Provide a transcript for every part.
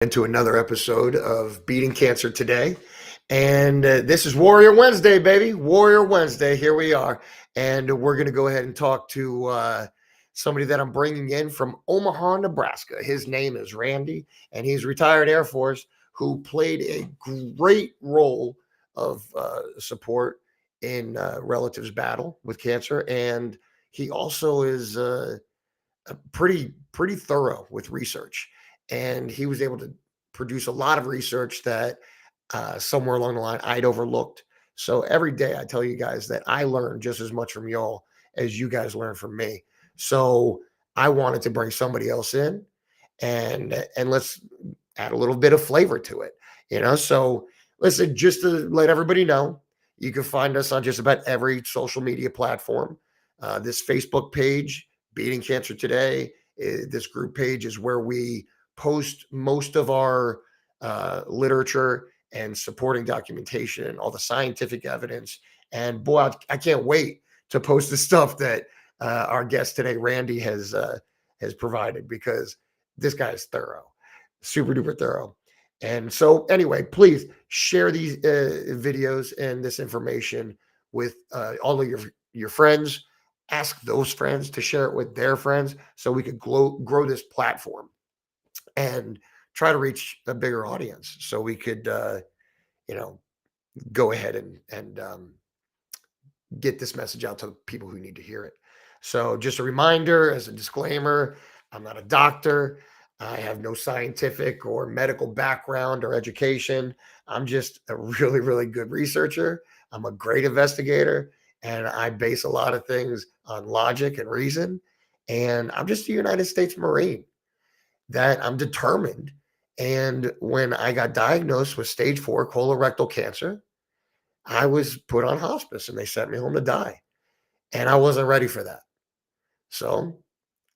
into another episode of Beating Cancer Today. And this is Warrior Wednesday, baby. Warrior Wednesday. Here we are. And we're going to go ahead and talk to somebody that I'm bringing in from Omaha, Nebraska. His name is Randy, and he's retired Air Force who played a great role of support in relatives' battle with cancer. And he also is pretty thorough with research, and he was able to produce a lot of research that somewhere along the line I'd overlooked. So every day I tell you guys that I learn just as much from y'all as you guys learn from me. So I wanted to bring somebody else in, and let's add a little bit of flavor to it, So listen, just to let everybody know, you can find us on just about every social media platform. This Facebook page, Beating Cancer Today, this group page is where we post most of our literature and supporting documentation, all the scientific evidence. And boy, I can't wait to post the stuff that our guest today, Randy, has provided, because this guy is thorough, super duper thorough. And so anyway, please share these videos and this information with all of your friends. Ask those friends to share it with their friends so we could grow this platform and try to reach a bigger audience, so we could go ahead and get this message out to people who need to hear it. So just a reminder, as a disclaimer, I'm not a doctor. I have no scientific or medical background or education. I'm just a really, really good researcher. I'm a great investigator, and I base a lot of things on logic and reason. And I'm just a United States Marine that I'm determined. And when I got diagnosed with stage 4 colorectal cancer, I was put on hospice and they sent me home to die. And I wasn't ready for that. So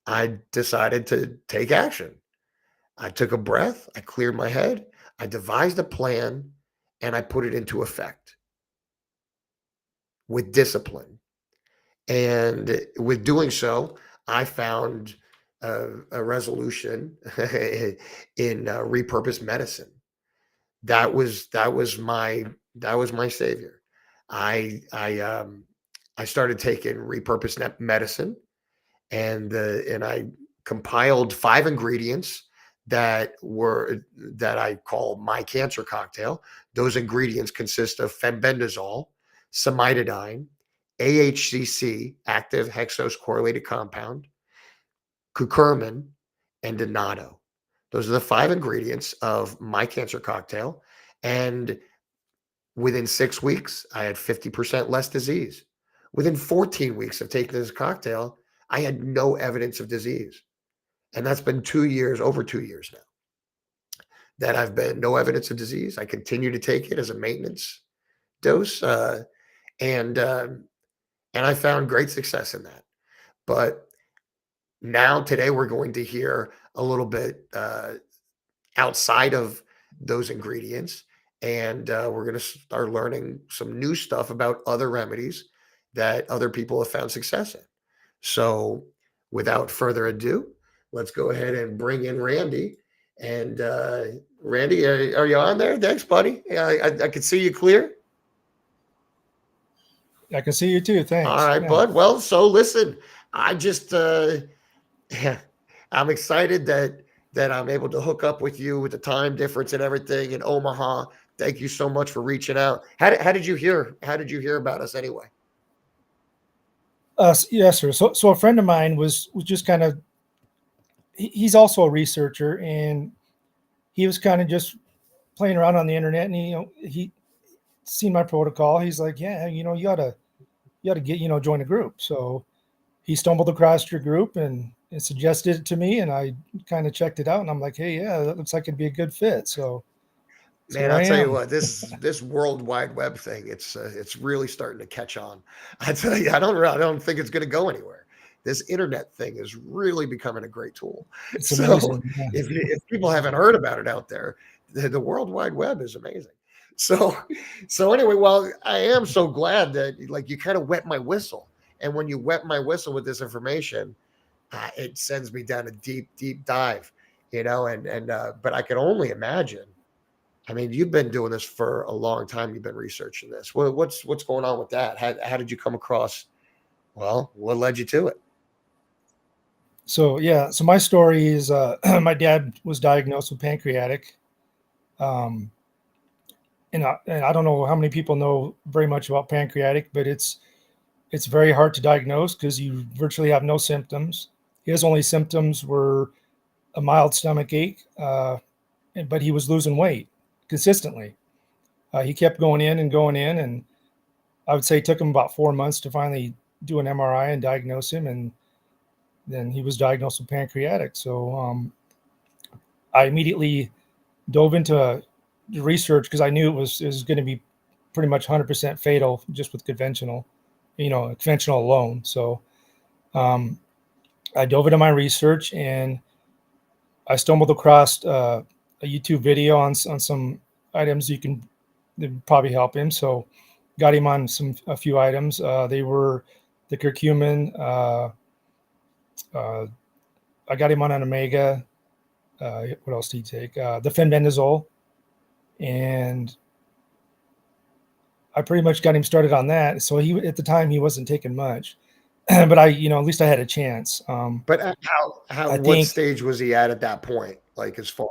I decided to take action. I took a breath, I cleared my head, I devised a plan, and I put it into effect with discipline. And with doing so, I found a resolution in repurposed medicine. That was my savior. I started taking repurposed medicine, and I compiled 5 ingredients that I call my cancer cocktail. Those ingredients consist of fenbendazole, cimetidine, AHCC, active hexose correlated compound, curcumin, and annatto. Those are the 5 ingredients of my cancer cocktail. And within 6 weeks, I had 50% less disease. Within 14 weeks of taking this cocktail, I had no evidence of disease. And that's been 2 years, over 2 years now, that I've been no evidence of disease. I continue to take it as a maintenance dose. And I found great success in that. But now today we're going to hear a little bit outside of those ingredients, and we're going to start learning some new stuff about other remedies that other people have found success in. So without further ado, let's go ahead and bring in Randy. And Randy, are you on there? Thanks, buddy. I can see you clear. I can see you too. All Thanks. right, Yeah. bud. Well, so listen, I just yeah, I'm excited that I'm able to hook up with you with the time difference and everything in Omaha. Thank you so much for reaching out. How did you hear? How did you hear about us anyway? Yes, sir. So a friend of mine was just kind of he's also a researcher, and he was kind of just playing around on the internet, and he seen my protocol. He's like, yeah, you ought to get join a group. So he stumbled across your group and suggested it to me, and I kind of checked it out, and I'm like, hey, yeah, that looks like it'd be a good fit. So Man, here I'll I tell you am. what, this World Wide Web thing, it's really starting to catch on. I tell you, I don't think it's going to go anywhere. This internet thing is really becoming a great tool. It's So amazing. Yeah. if people haven't heard about it out there, the World Wide Web is amazing. So anyway, well, I am so glad that like you kind of wet my whistle, and when you wet my whistle with this information, it sends me down a deep dive but I could only imagine. I mean, you've been doing this for a long time. You've been researching this. What's going on with that? How did you come across? Well, what led you to it? So yeah, so my story is my dad was diagnosed with pancreatic, um, and I don't know how many people know very much about pancreatic, but it's very hard to diagnose because you virtually have no symptoms. His only symptoms were a mild stomach ache, but he was losing weight consistently. He kept going in and going in, and I would say it took him about 4 months to finally do an MRI and diagnose him, and then he was diagnosed with pancreatic. So I immediately dove into research because I knew it was going to be pretty much 100% fatal just with conventional alone. So um, I dove into my research, and I stumbled across a YouTube video on some items that would probably help him. So got him on a few items. They were the curcumin. Uh, I got him on an omega. What else did he take? The fenbendazole, and I pretty much got him started on that. So at the time he wasn't taking much, but at least I had a chance. But I what think stage was he at that point? Like as far,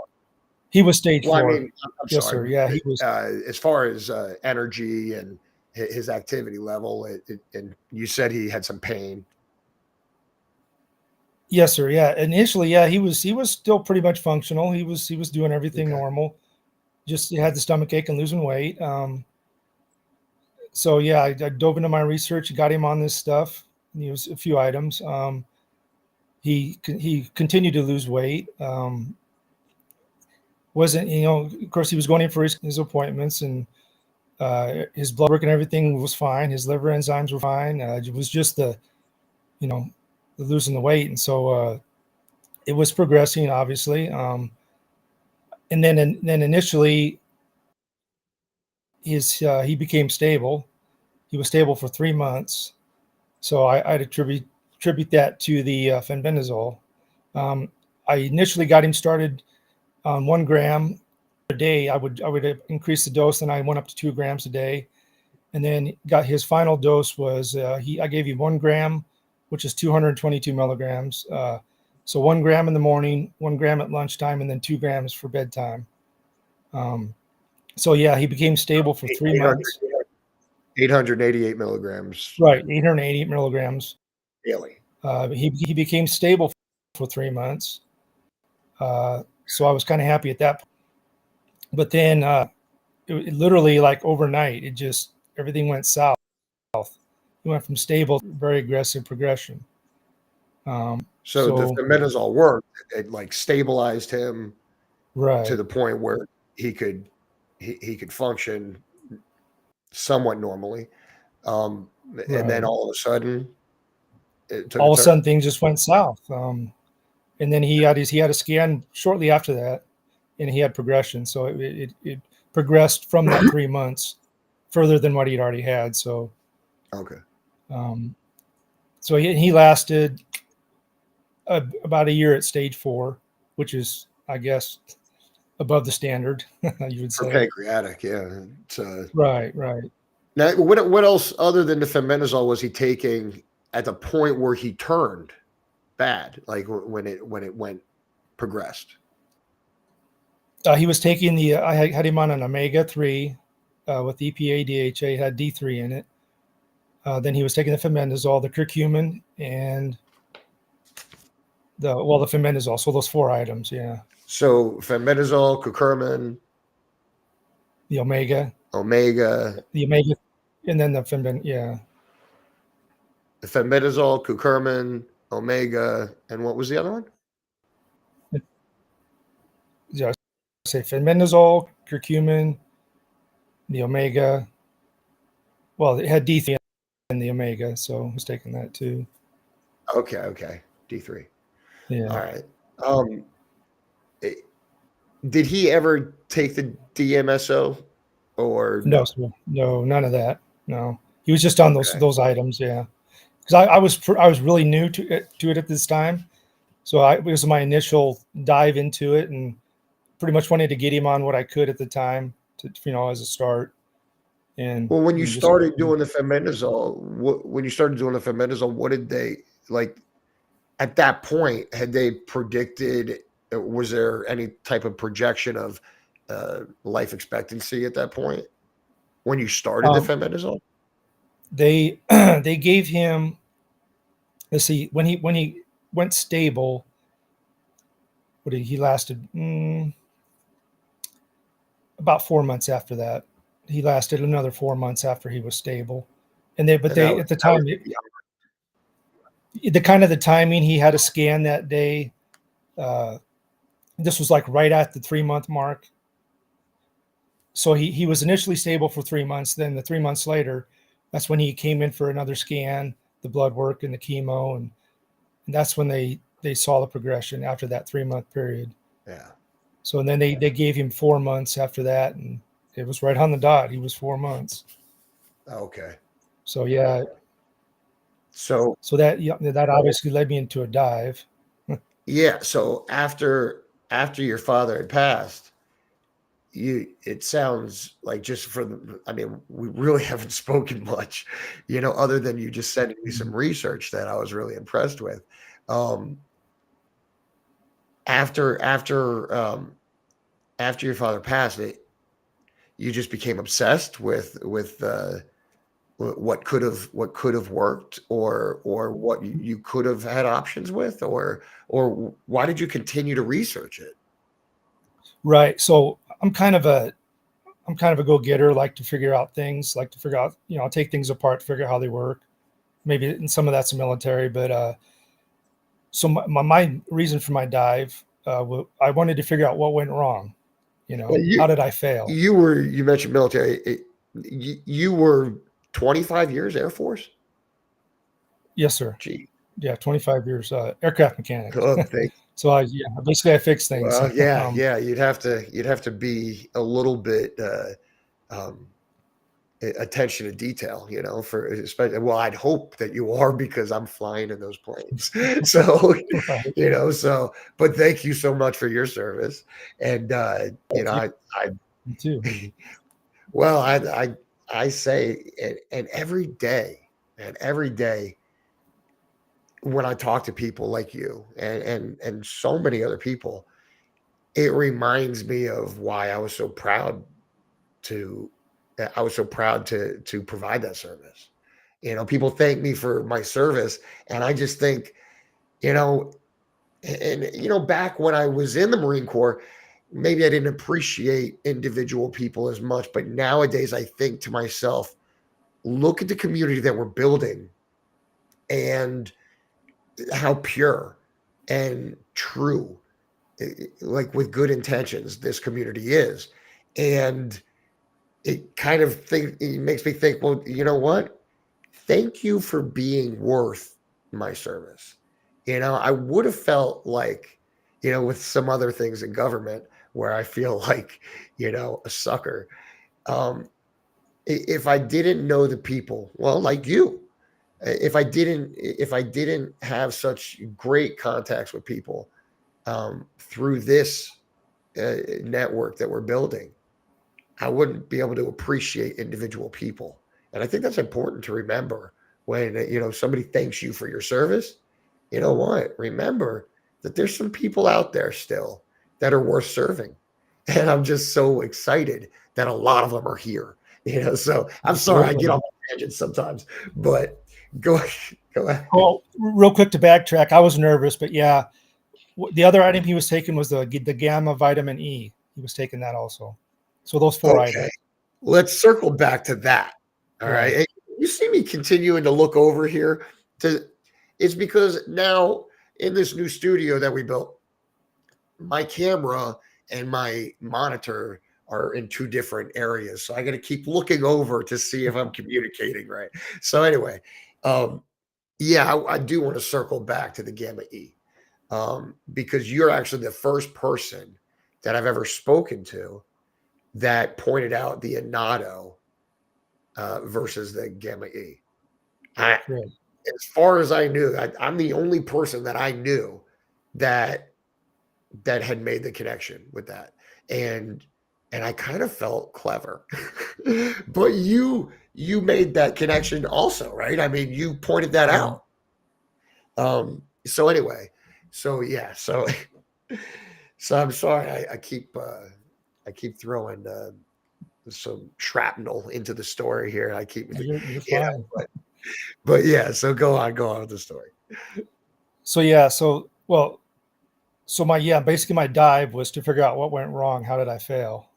he was stage well, I 4. mean, I'm Yes, sir. sorry, Yeah, he was. as far as energy and his activity level, and you said he had some pain. Yes, sir. Yeah. Initially, yeah, he was still pretty much functional. He was doing everything Okay. normal. Just he had the stomach ache and losing weight. So yeah, I dove into my research, got him on this stuff. He was a few items. He continued to lose weight. Wasn't of course he was going in for his appointments, and his blood work and everything was fine. His liver enzymes were fine. It was just the losing the weight, and so it was progressing, obviously. And then initially, he became stable. He was stable for 3 months. So I'd attribute that to the fenbendazole. Um, I initially got him started on 1 gram a day. I would increase the dose, and I went up to 2 grams a day, and then got his final dose was I gave him 1 gram, which is 222 milligrams. So 1 gram in the morning, 1 gram at lunchtime, and then 2 grams for bedtime. So yeah, he became stable for 3 months. 888 milligrams Right, 880 milligrams. daily. He became stable for 3 months. So I was kind of happy at that point. But then it literally like overnight, everything went south. He went from stable to very aggressive progression. So the So fenbendazole worked. It like stabilized him to right, the point where he could he could function somewhat normally. And then right. all of a sudden it took a All of a turn. sudden things just went south. And then he had a scan shortly after that, and he had progression. So it progressed from that 3 months further than what he'd already had. So Okay. um, so he lasted about a year at stage 4, which is, I guess, above the standard, you would For say. pancreatic, yeah. It's Right, right. now what else other than the fenbendazole was he taking at the point where he turned bad, like when it went progressed? He was taking I had him on an omega-3 with EPA DHA, it had D3 in it. Then he was taking the fenbendazole, the curcumin, and the fenbendazole. So those 4 items, yeah. So fenbendazole, curcumin, The omega, omega, the omega, and then the fenben, yeah. the fenbendazole, curcumin, omega, and what was the other one? Yeah, say fenbendazole, curcumin, the omega. Well, it had D3 in the omega, so I was taking that too. Okay, D3. All Yeah. right. Um, eh, did he ever take the DMSO or No, no? sir. No, none of that. No, he was just on those Okay. those items. Yeah, because I was really new to it at this time. So it was my initial dive into it, and pretty much wanted to get him on what I could at the time to, as a start. And Well, when you just started doing the fenbendazole, when you started doing the fenbendazole, what did they like at that point? Had they predicted? Was there any type of projection of life expectancy at that point when you started the um, fenbendazole? they they gave him, let's see, when he went stable, he lasted about 4 months after that. He lasted another 4 months after he was stable, and And that they was at the that was time, the timing, he had a scan that day. Uh, this was like right at the 3 month mark. So he was initially stable for 3 months. Then the 3 months later, that's when he came in for another scan, the blood work and the chemo, and that's when they saw the progression after that 3 month period. yeah. So and then they gave him 4 months after that, and it was right on the dot. He was 4 months. Okay. So yeah, So so that, yeah, that obviously led me into a dive. yeah. So after your father had passed, it sounds like just for the I mean, we really haven't spoken much, other than you just sending me some research that I was really impressed with. Um, after your father passed, you just became obsessed with what could have worked, or what you could have had options with, or why did you continue to research it? Right. So I'm kind of a go getter. Like to figure out things. Like to figure out, I'll take things apart, figure out how they work. Maybe and some of that's military, but so my reason for my dive, I wanted to figure out what went wrong. Well, How did I fail? you mentioned military. You were 25 years Air Force. Yes, sir. Gee, Yeah, 25 years, aircraft mechanic. oh, thank. So yeah, basically I fix things. Well, yeah, yeah. You'd have to be a little bit um, attention to detail, for especially. Well, I'd hope that you are because I'm flying in those planes. So, Right. but thank you so much for your service. And Thank you. I Me too. well, I say, and every day when I talk to people like you and so many other people, it reminds me of why to I was so proud to provide that service. People thank me for my service, and I just think, you know, and back when I was in the Marine Corps, maybe I didn't appreciate individual people as much, but nowadays I think to myself, look at the community that we're building and how pure and true, like with good intentions, this community is. And it makes me think, well, you know what? Thank you for being worth my service. I would have felt like, with some other things in government where I feel like, a sucker. Um, if I didn't know the people, well, like you, if I didn't have such great contacts with people through this network that we're building, I wouldn't be able to appreciate individual people. And I think that's important to remember when somebody thanks you for your service. You know what? Remember that there's some people out there still that are worth serving. And I'm just so excited that a lot of them are here. So I'm sorry I get Absolutely. off tangents sometimes, but go go ahead. Well, real quick to backtrack, I was nervous, but yeah, the other item he was taking was the gamma vitamin E. He was taking that also. So those four Okay. items. Let's circle back to that. All right. Right. Hey, you see me continuing to look over here to it's because now in this new studio that we built, my camera and my monitor are in two different areas. So I got to keep looking over to see if I'm communicating right. So anyway, um, yeah, I do want to circle back to the Gamma E because you're actually the first person that I've ever spoken to that pointed out the Inato versus the Gamma E. I, Right. as far as I knew, I'm the only person that I knew that had made the connection with that. And I kind of felt clever. But you made that connection also, right? I mean, you pointed that Right. out. So anyway, so yeah, so so I'm sorry I keep throwing some shrapnel into the story here. I keep, You're you know, fine. but yeah, so go on with the story. So yeah, so well, so basically my dive was to figure out what went wrong. How did I fail?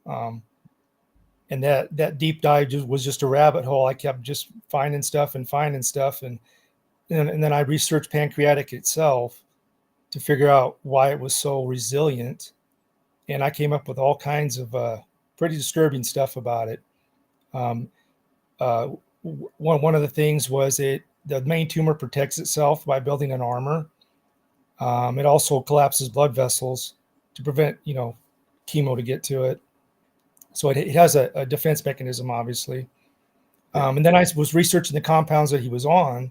And that deep dive was just a rabbit hole. I kept just finding stuff and finding stuff, and then I researched pancreatic itself to figure out why it was so resilient, and I came up with all kinds of pretty disturbing stuff about it. Um, uh, one of the things was the main tumor protects itself by building an armor. It also collapses blood vessels to prevent chemo to get to it. So it has a defense mechanism, obviously. Yeah. And then I was researching the compounds that he was on,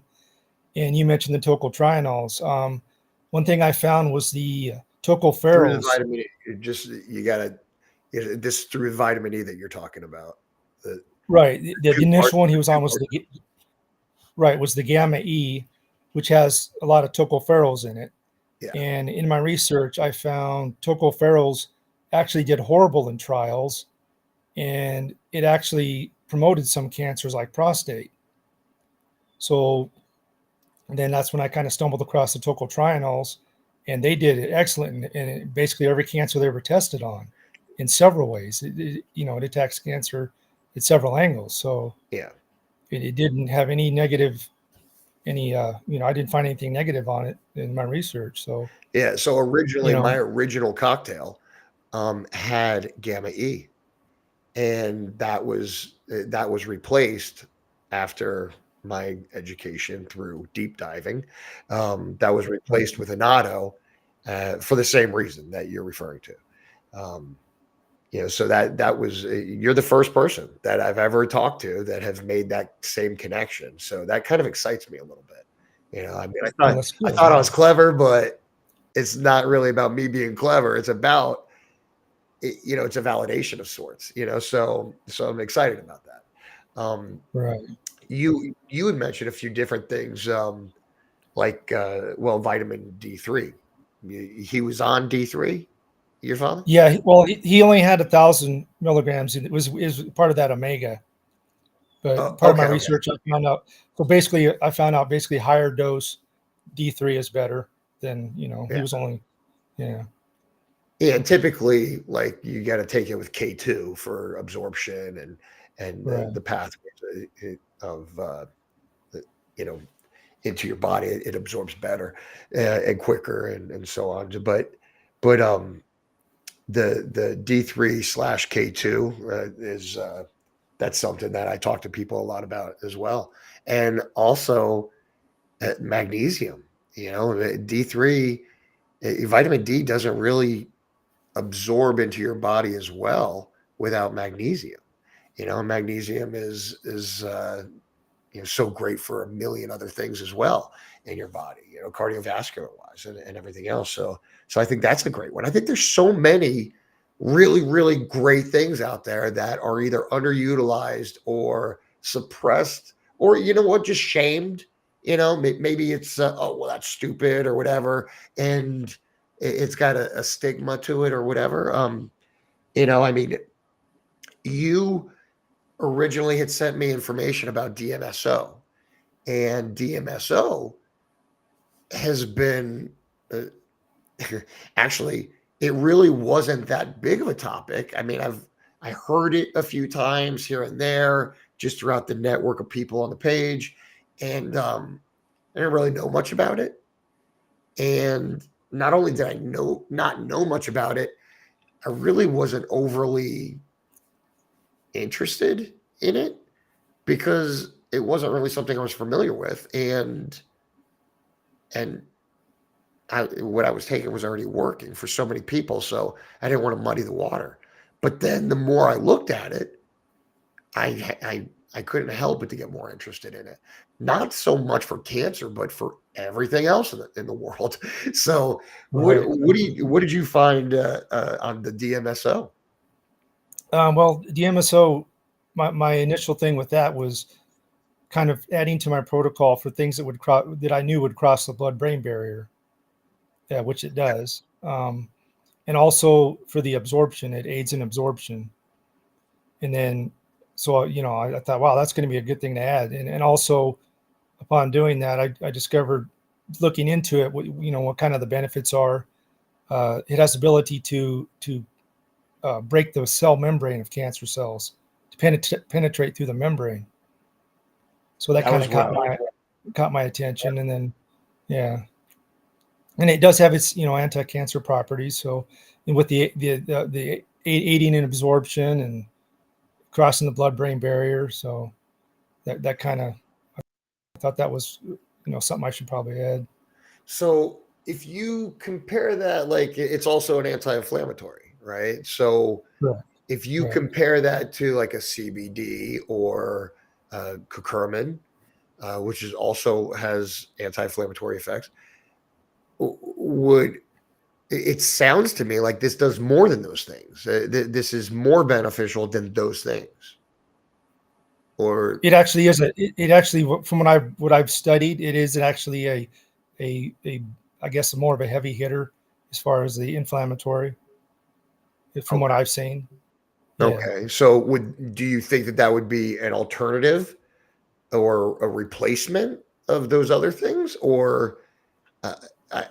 and you mentioned the tocyltrienols. One thing I found was the Through the tocylferols. vitamin E, you gotta, this through the vitamin E that you're talking about. The Right. The two parts initial one he the was two on was parts. the gamma E, which has a lot of tocylferols in it. Yeah. And in my research, I found tocylferols actually did horrible in trials, and it actually promoted some cancers like prostate. So then that's when I kind of stumbled across the tocyltrienols, and they did excellent in basically every cancer they were tested on in several ways. It attacks cancer at several angles. So Yeah. it didn't have any negative, I didn't find anything negative on it in my research. So, Yeah. So you originally my know, original cocktail had gamma E, and that was replaced after my education through deep diving. That was replaced with annatto for the same reason that you're referring to. Um, so that was you're the first person that I've ever talked to that have made that same connection. So that kind of excites me a little bit. I mean, well, that's I good. thought I Yeah. was clever, but it's not really about me being clever. It's about it's a validation of sorts. So I'm excited about that. Right. You had mentioned a few different things, like well, vitamin D3. He was on D3. Your father? Yeah. Well, he only had 1,000 milligrams. It was part of that omega. But Oh, part of my okay, okay. research, I found out. So basically, I found out basically higher dose D3 is better than he Yeah. was only. Yeah. Yeah, typically, like you got to take it with K2 for absorption and the Right. pathways of the, you know into your body. It absorbs better and quicker and so on. But the D3/K2 is that's something that I talk to people a lot about as well, and also magnesium. D3 vitamin D doesn't really absorb into your body as well without magnesium. Magnesium is so great for a million other things as well in your body, cardiovascular wise and everything else. So I think that's a great one. I think there's so many really, really great things out there that are either underutilized or suppressed or, just shamed. Maybe it's, oh, well, that's stupid or whatever. And it's got a stigma to it or whatever. I mean, you originally had sent me information about DMSO, and DMSO has been uh, actually, it really wasn't that big of a topic. I mean, I heard it a few times here and there, just throughout the network of people on the page, and I didn't really know much about it. And not only did I not know much about it, I really wasn't overly interested in it because it wasn't really something I was familiar with, and what I was taking was already working for so many people, so I didn't want to muddy the water. But then the more I looked at it, I I couldn't help but to get more interested in it. Not so much for cancer, but for everything else in the world. So, Right. what did you find on the DMSO? Well, DMSO, my initial thing with that was kind of adding to my protocol for things that that I knew would cross the blood-brain barrier, yeah, which it does. And also for the absorption, it aids in absorption. And then, so I thought, wow, that's going to be a good thing to add. And also, upon doing that, I discovered, looking into it, what kind of the benefits are. It has the ability to break the cell membrane of cancer cells, to penetrate through the membrane. So that That kind was of what. caught my attention. And then, yeah, and it does have its anti-cancer properties. So, and with the aiding in absorption and crossing the blood-brain barrier, so that kind of, I thought that was something I should probably add. So, if you compare that, like it's also an anti-inflammatory, right? So, Correct. if you Correct. compare that to like a CBD or curcumin, which is also has anti-inflammatory effects, would it sounds to me like this does more than those things. This is more beneficial than those things. Or It actually is it actually, from what I've studied, it is actually a I guess more of a heavy hitter as far as the inflammatory, from what okay, I've seen. Yeah. okay. So would do you think that that would be an alternative or a replacement of those other things? Or uh,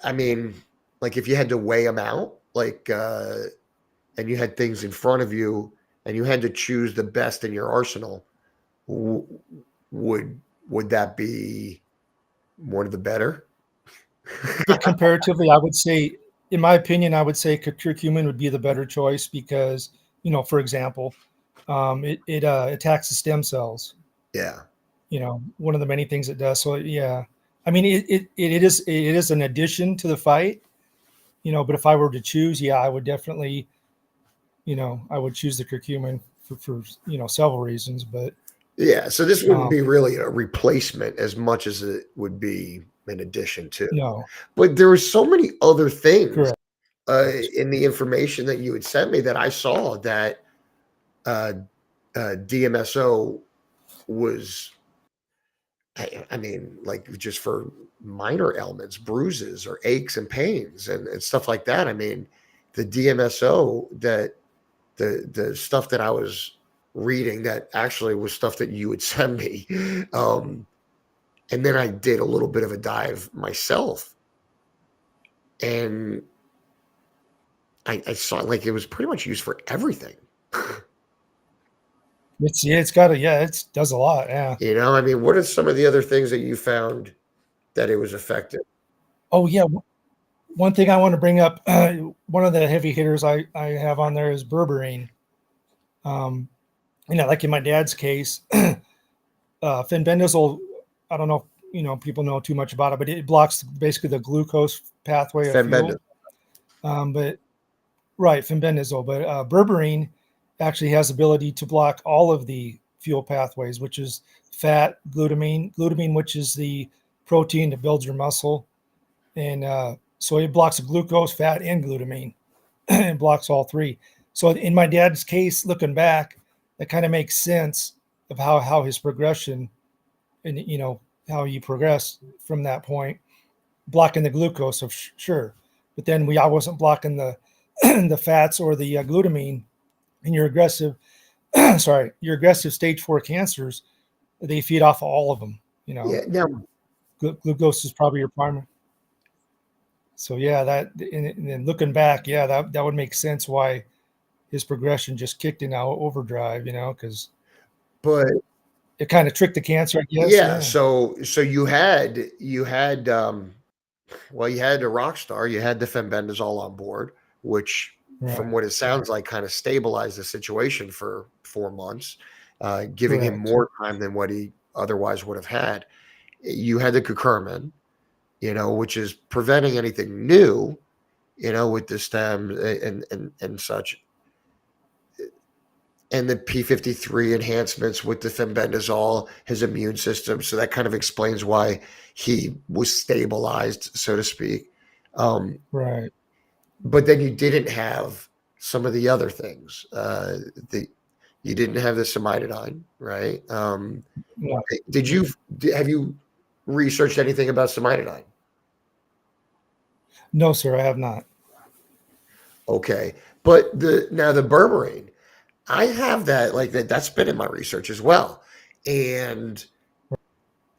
I mean, like if you had to weigh them out, like and you had things in front of you and you had to choose the best in your arsenal, w- would that be one of the better? Comparatively, I would say, in my opinion, I would say curcumin would be the better choice because, for example, it attacks the stem cells. Yeah. One of the many things it does. So yeah, I mean, it is an addition to the fight. But if I were to choose, yeah, I would definitely, I would choose the curcumin for several reasons. But Yeah. So this wouldn't um, be really a replacement as much as it would be an addition to. no, But there were so many other things correct. in the information that you had sent me that I saw that uh, DMSO was, I mean, like just for minor ailments, bruises or aches and pains and stuff like that. I mean, the DMSO that the stuff that I was reading that actually was stuff that you would send me. Um, and then I did a little bit of a dive myself, and I saw like it was pretty much used for everything. It's got a, yeah, it does a lot. Yeah. I mean, what are some of the other things that you found that it was effective? Oh yeah. One thing I want to bring up, one of the heavy hitters I have on there is berberine. Um, like in my dad's case, fenbendazole. I don't know if people know too much about it, but it blocks basically the glucose pathway of Fembendazole. fuel. But right, fenbendazole, but berberine actually has the ability to block all of the fuel pathways, which is fat, glutamine, which is the protein that builds your muscle, and so it blocks the glucose, fat, and glutamine. It blocks all three. So in my dad's case, looking back, that kind of makes sense of how his progression, and how he progressed from that point, blocking the glucose of sure, but then I wasn't blocking the the fats or the glutamine. And your aggressive sorry, your aggressive stage 4 cancers, they feed off of all of them. Yeah. Now, Glucose is probably your primary. So yeah, and then looking back, yeah, that would make sense why his progression just kicked in overdrive, because but it kind of tricked the cancer, I guess. yeah. Yeah. So you had well, you had the rock star, you had the fembendazole on board, which, from Right. what it sounds like, kind of stabilized the situation for 4 months, giving him Correct. more time than what he otherwise would have had. You had the curcumin, which is preventing anything new, with the stem and such. and the P53 enhancements with the fenbendazole, his immune system. So that kind of explains why he was stabilized, so to speak. Um, Right. but then you didn't have some of the other things. You didn't have the cimetidine, right? No, Did you have you researched anything about cimetidine? no, sir, I have not. Okay, but the berberine, I have that like that's been in my research as well, and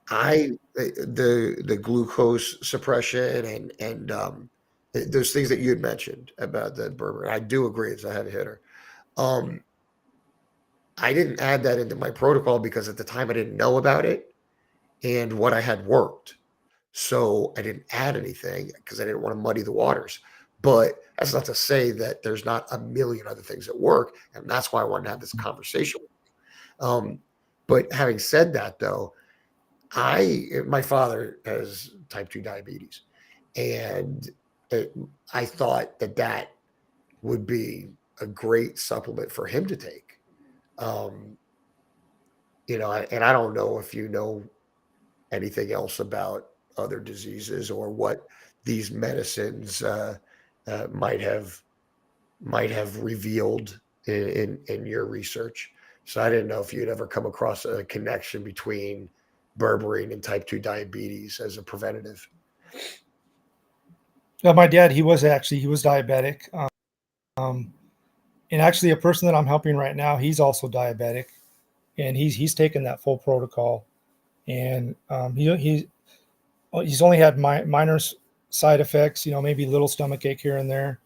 the glucose suppression and those things that you had mentioned about the berberine, I do agree it's a heavy hitter. Um, I didn't add that into my protocol because at the time I didn't know about it and what I had worked. So I didn't add anything because I didn't want to muddy the waters. But that's not to say that there's not a million other things that work. And that's why I wanted to have this conversation. Um, but having said that, though, my father has type 2 diabetes. And it, I thought that would be a great supplement for him to take. Um, and I don't know if you know anything else about other diseases or what these medicines uh, might have might have revealed in your research. So I didn't know if you'd ever come across a connection between berberine and type 2 diabetes as a preventative. My dad, he was diabetic. Um, and actually, a person that I'm helping right now, he's also diabetic, and he's taken that full protocol, and he's only had minor side effects, maybe little stomach ache here and there,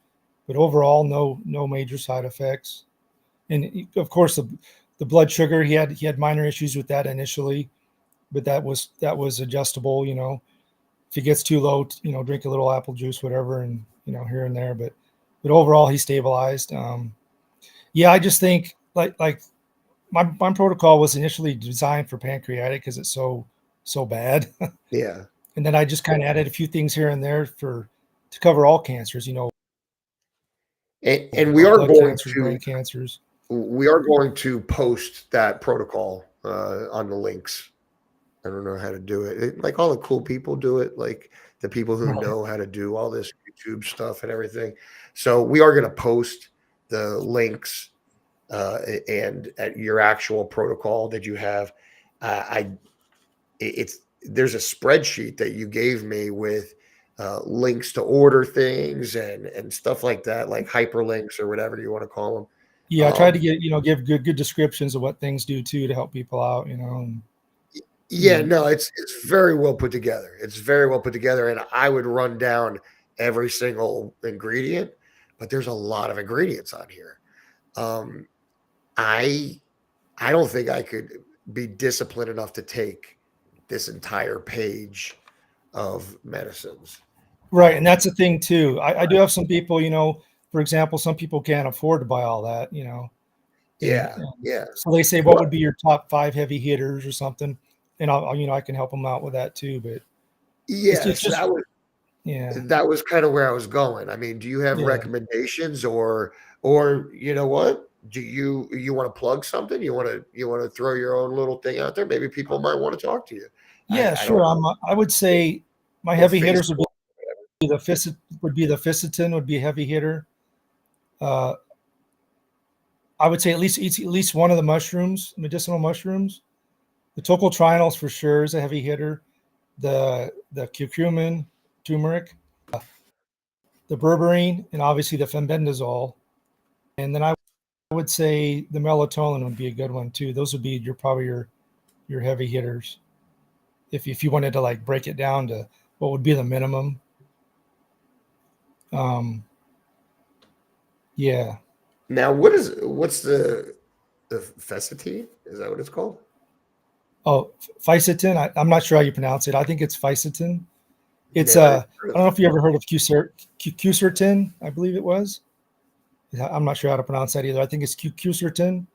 but overall, no major side effects. And of course, the blood sugar, he had minor issues with that initially, but that was adjustable. If it gets too low, drink a little apple juice, whatever, and here and there. But overall, he stabilized. Yeah, I just think like my protocol was initially designed for pancreatic because it's so bad, Yeah. and then I just kind of added a few things here and there to cover all cancers. And Blood cancers, brain cancers. we are going to post that protocol on the links. I don't know how to do it. Like all the cool people do it, like the people who Right. know how to do all this YouTube stuff and everything. So we are going to post the links and at your actual protocol that you have. I it's there's a spreadsheet that you gave me with links to order things and stuff like that, like hyperlinks or whatever you want to call them. Yeah, I tried to give good descriptions of what things do too to help people out. Yeah, And no, it's very well put together. It's very well put together, and I would run down every single ingredient, but there's a lot of ingredients on here. Um, I I don't think I could be disciplined enough to take this entire page of medicines. right, and that's the thing too. I do have some people, for example, some people can't afford to buy all that, and Yeah, yeah. so they say, what Well, would be your top 5 heavy hitters or something, and I can help them out with that too. But it's yes, just yeah, that was kind of where I was going. I mean, do you have yeah, recommendations or you know what? Do you want to plug something? You want to throw your own little thing out there? Maybe people might want to talk to you. yeah, I sure. don't know. I would say my Or heavy hitters Facebook. would be the Ficitin would be a heavy hitter. Uh, I would say at least one of the mushrooms, medicinal mushrooms. The tocotrienols for sure is a heavy hitter. The curcumin, turmeric, the berberine, and obviously the fenbendazole. And then I would say the melatonin would be a good one too. Those would be probably your heavy hitters. If you wanted to like break it down to what would be the minimum. Um, yeah. Now, what's the Fecitine? Is that what it's called? Oh, Fisetin. I'm not sure how you pronounce it. I think it's Fisetin. It's Never even I heard don't of know it. if you ever heard of Quercetin. I believe it was. I'm not sure how to pronounce that either. I think it's Quercetin.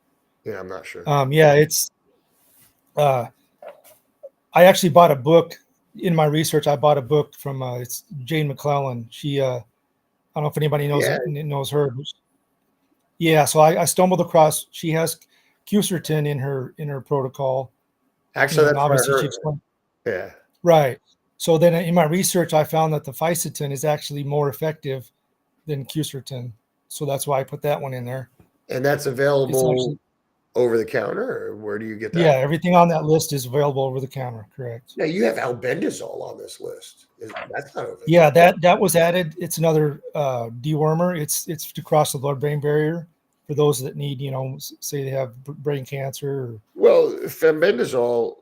Yeah, I'm not sure. Yeah, it's. Uh, I actually bought a book in my research. I bought a book from it's Jane McClellan. She I don't know if anybody Yeah, knows her. Yeah, so I stumbled across. She has Quercetin in her protocol, Actually, and that's what I obviously she heard. explained Yeah. right. So then in my research, I found that the Fisetin is actually more effective than Quercetin. So that's why I put that one in there. And that's It's available actually over the counter, or where do you get yeah, that? everything on that list is available over the counter. Correct. Now you have albendazole on this list. That's not over the Yeah, counter. that was added. It's another dewormer. It's to cross the blood-brain barrier for those that need, say they have brain cancer. Or, Well, fenbendazole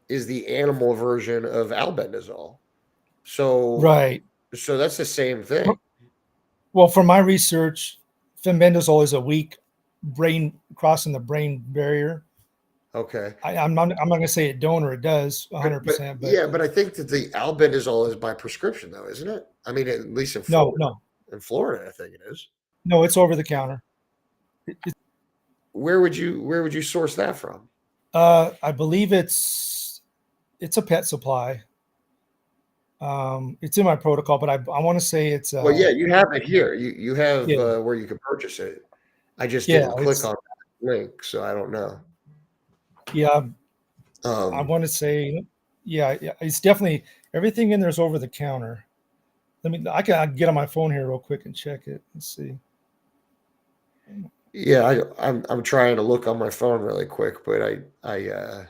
is the animal version of albendazole. So right. so that's the same thing. Well, from my research, fenbendazole is a weak brain crossing the brain barrier. Okay. I'm not going to say it don't or it does But 100%, but yeah, but I think that the albendazole is by prescription though, isn't it? I mean, at least in no, Florida. no, In Florida, I think it is. no, it's over the counter. Where would you source that from? I believe it's a pet supply. It's in my protocol, but I want to say it's Well, yeah, you have it here. You have yeah, where you can purchase it. I just yeah, didn't click it's on that link, so I don't know. yeah. I Um, want to say yeah, it's definitely everything in there is over the counter. I can get on my phone here real quick and check it. Let's see. yeah, I'm trying to look on my phone really quick, but I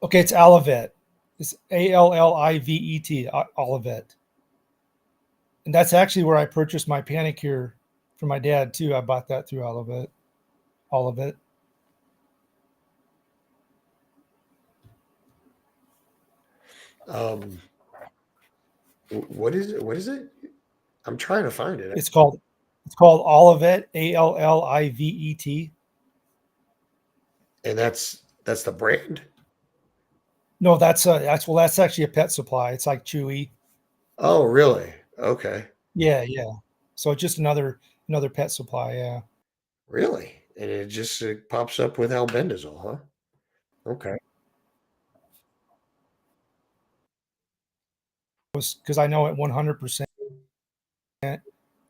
Okay, it's Alivet. It's Allivet, Olivet. And that's actually where I purchased my panic cure for my dad too. I bought that through Olivet. Olivet. um what is it? What is it? I'm trying to find it. It's called Olivet, Allivet. And that's the brand. No, that's actually a pet supply. It's like Chewy. Oh, really? Okay. Yeah, yeah. So it's just another pet supply. Yeah, Really? And it pops up with albendazole, huh? Okay. because I know it 100%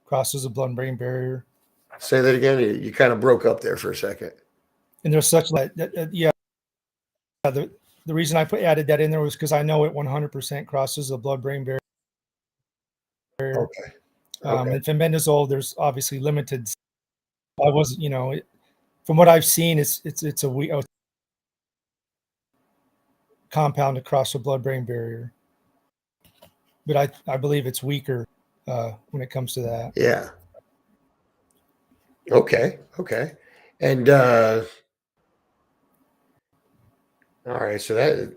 crosses the blood-brain barrier. Say that again. You kind of broke up there for a second. And there's such yeah. The reason I added that in there was because I know it 100% crosses the blood-brain barrier. Okay. Okay. And fenbendazole, there's obviously limited. I was, from what I've seen, it's a compound across the blood-brain barrier, but I believe it's weaker when it comes to that. Yeah. Okay. Okay. And all right, so that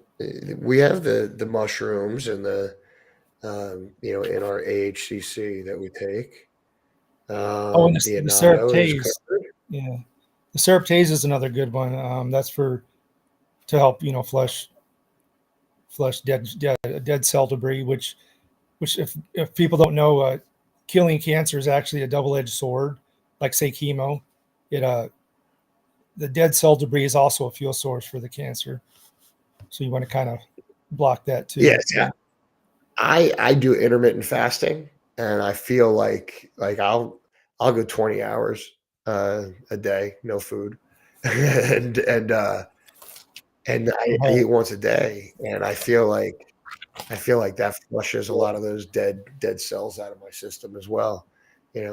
we have the mushrooms and the in our AHCC that we take. Oh, and The the annatto is seraptase, covered. yeah, the seraptase is another good one. That's for to help flush dead cell debris, which if people don't know, killing cancer is actually a double-edged sword. Like say chemo, it the dead cell debris is also a fuel source for the cancer. So you want to kind of block that too. Yes, yeah. I do intermittent fasting, and I feel like I'll go 20 hours a day, no food, and I Right. eat once a day, and I feel like that flushes a lot of those dead cells out of my system as well. Yeah,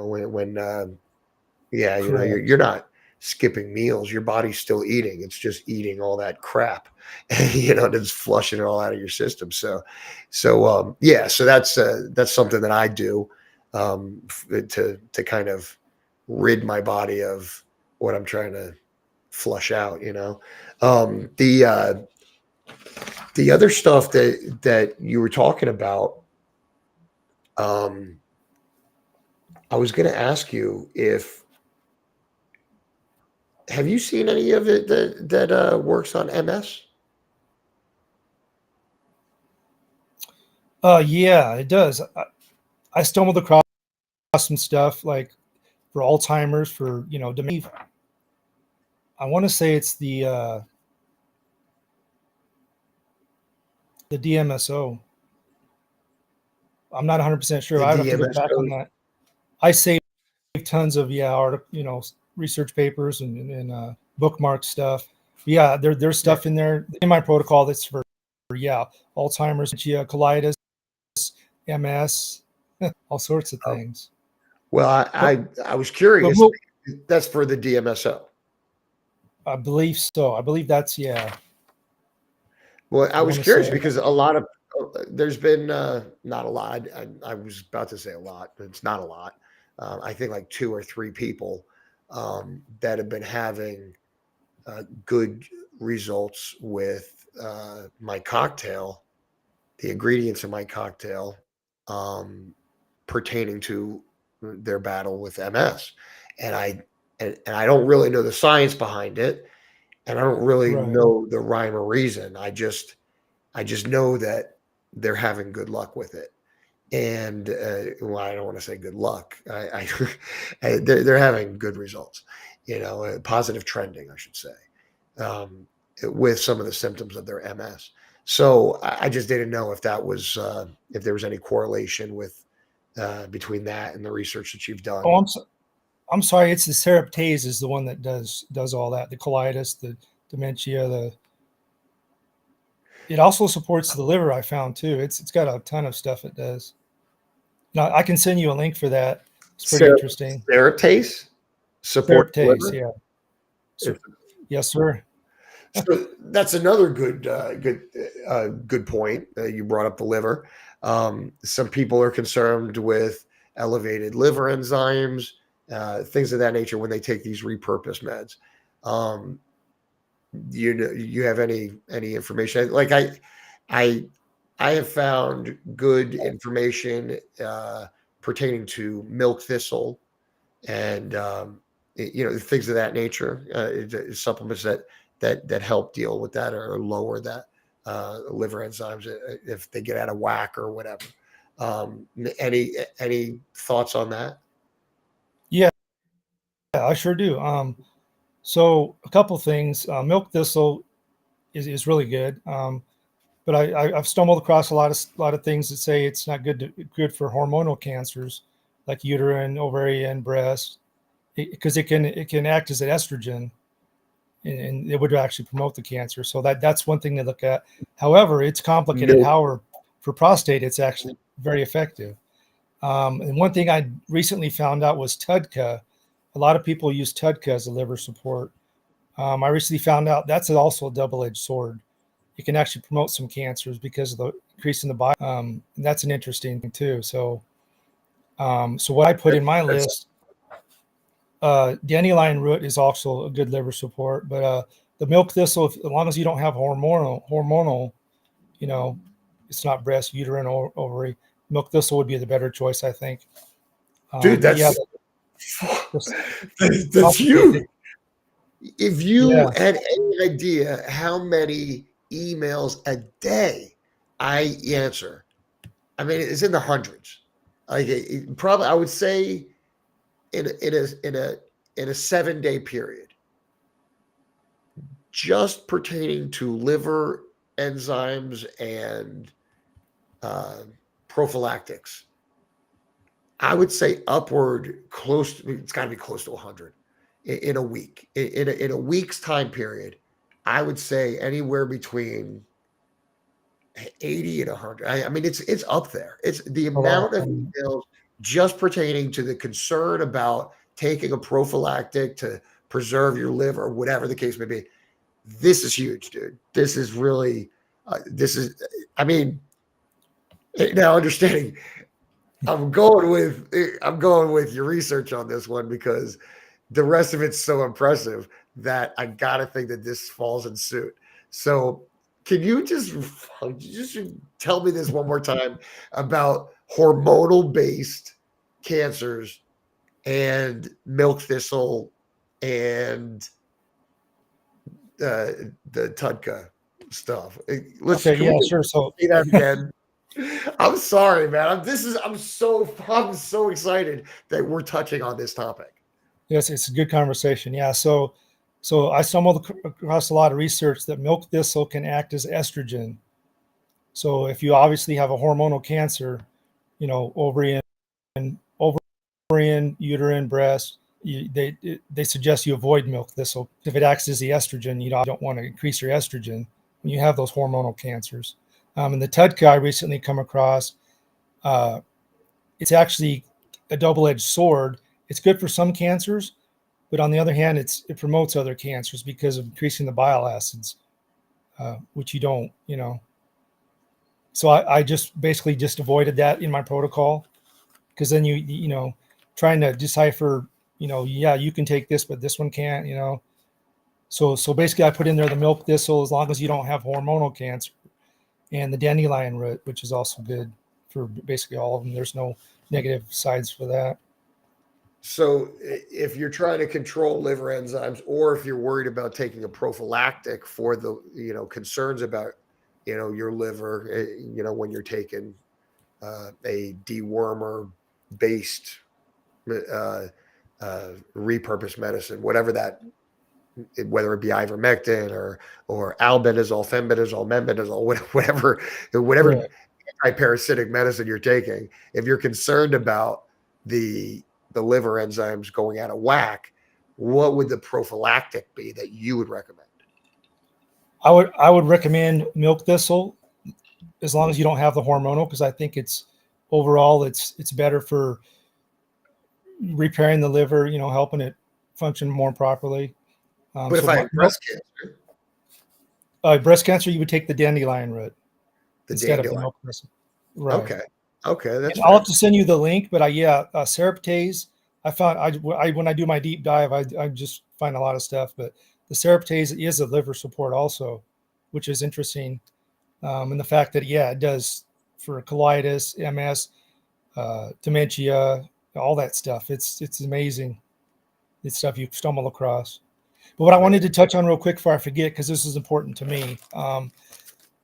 you're Correct. not skipping meals. Your body's still eating. It's just eating all that crap, just flushing it all out of your system. So yeah, so that's something that I do to kind of rid my body of what I'm trying to flush out. Um, the uh, the other stuff that you were talking about, um, I was going to ask you if have you seen any of it that works on MS? Yeah, it does. I stumbled across some stuff like for Alzheimer's, for dementia. I want to say it's the DMSO. I'm not 100% sure. The I would have to get back DMSO? on that. I say tons of research papers and bookmark stuff. Yeah, there's stuff in there in my protocol that's for Alzheimer's, dementia, colitis, MS, all sorts of things. Well, But I was but curious. we'll, That's for the DMSO. I believe so. I believe that's Well, I I was want to curious say. because a lot of there's been not a lot. I was about to say a lot, but it's not a lot. I think like two or three people that have been having good results with my cocktail, the ingredients in my cocktail, um, pertaining to their battle with MS, and and I don't really know the science behind it, and I don't really Right. know the rhyme or reason. I just know that they're having good luck with it. And well, I don't want to say good luck. They're having good results, positive trending, I should say, um, with some of the symptoms of their MS. So I just didn't know if that was if there was any correlation with between that and the research that you've Oh, done. I'm sorry. It's the seraptase is the one that does all that. The colitis, the dementia, it also supports the liver. I found too. It's got a ton of stuff it does. Now I can send you a link for that. It's pretty Ser- interesting. Seraptase support the Seraptase, liver. yeah. So, If yes, sir. So that's another good point. You brought up the liver. Some people are concerned with elevated liver enzymes, things of that nature when they take these repurposed meds. Um, you have any information? Like I I have found good information pertaining to milk thistle and things of that nature, supplements that help deal with that or lower that liver enzymes if they get out of whack or whatever. Any thoughts on that? Yeah, I sure do. So a couple things. Milk thistle is really good. But I've stumbled across a lot of things that say it's not good for hormonal cancers like uterine, ovarian, breast, because it can act as an estrogen, and it would actually promote the cancer. So that's one thing to look at. However, it's complicated. Milk. However, for prostate, it's actually very effective. And one thing I recently found out was TUDCA. A lot of people use TUDCA as a liver support. I recently found out that's also a double-edged sword. It can actually promote some cancers because of the increase in the body. And that's an interesting thing too. So what I put in my That's list, dandelion root is also a good liver support, but the milk thistle, as long as you don't have hormonal, you know, it's not breast, uterine, or ovary. Milk thistle would be the better choice, I think. dude. But yeah, That's that's that's complicated. huge. If you Yeah. had any idea how many emails a day I answer, I mean, it's in the hundreds. Like probably, I would say in a 7 day period, just pertaining to liver enzymes and uh, prophylactics. I would say upward close. It's got to be close to 100 in a week. In a week's time period, I would say anywhere between 80 and 100. I mean, it's up there. It's the A lot. amount of emails just pertaining to the concern about taking a prophylactic to preserve your liver, whatever the case may be. This is huge, dude. This is really, this is, I mean, now understanding, I'm going with your research on this one because the rest of it's so impressive that I gotta think that this falls in suit. So can you just tell me this one more time about hormonal based cancers and milk thistle and the Tudka stuff? Let's Okay. can we Yeah. just Sure. So say that again? I'm sorry, man. I'm so excited that we're touching on this topic. yes, it's a good conversation. Yeah. So I stumbled across a lot of research that milk thistle can act as estrogen. So if you obviously have a hormonal cancer, ovarian, ovarian, uterine, breast, they suggest you avoid milk thistle. If it acts as the estrogen, you don't want to increase your estrogen when you have those hormonal cancers. And the TUDCA I recently come across, it's actually a double-edged sword. It's good for some cancers, but on the other hand, it promotes other cancers because of increasing the bile acids, which you don't, So I just basically just avoided that in my protocol, because then trying to decipher, yeah, you can take this, but this one can't, So basically I put in there the milk thistle as long as you don't have hormonal cancer, and the dandelion root, which is also good for basically all of them. There's no negative sides for that. So if you're trying to control liver enzymes, or if you're worried about taking a prophylactic for the, concerns about, your liver, when you're taking a dewormer based repurposed medicine, whatever that, whether it be ivermectin or albendazole, fenbendazole, menbendazole, whatever Right. anti-parasitic medicine you're taking, if you're concerned about the liver enzymes going out of whack, what would the prophylactic be that you would recommend? I would recommend milk thistle as long as you don't have the hormonal, because I think it's overall it's better for repairing the liver, helping it function more properly. But if I had breast cancer, you would take the dandelion root the instead of the dandelion. milk thistle. Right. Okay, that's I'll have to send you the link, but seraptase. I found when I do my deep dive, I just find a lot of stuff. But the seraptase is a liver support also, which is interesting, and the fact that it does for colitis, MS, dementia, all that stuff. It's amazing. It's stuff you stumble across. But what I wanted to touch on real quick before I forget, because this is important to me.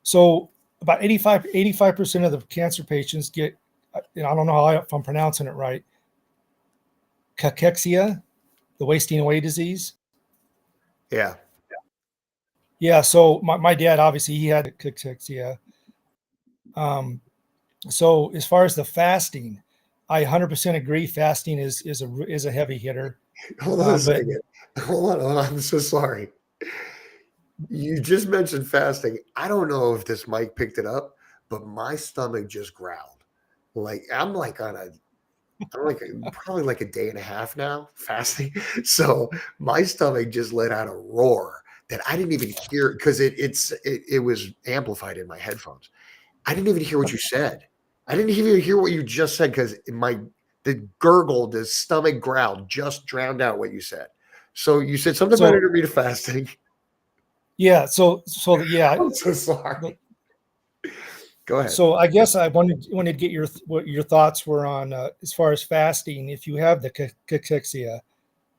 So about 85% of the cancer patients get, I don't know if I'm pronouncing it right, cachexia, the wasting away disease. Yeah. Yeah. So my dad, obviously, he had cachexia. So as far as the fasting, I 100% agree. Fasting is a heavy hitter. Hold on a second. Hold on. I'm so sorry. You just mentioned fasting. I don't know if this mic picked it up, but my stomach just growled. Like I'm probably like a day and a half now fasting. So my stomach just let out a roar that I didn't even hear, because it was amplified in my headphones. I didn't even hear what you said. I didn't even hear what you just said, because the gurgle, the stomach growl just drowned out what you said. So you said something about intermittent fasting. Yeah. So yeah. I'm so sorry. Go ahead. So I guess I wanted to get what your thoughts were on as far as fasting. If you have the cachexia,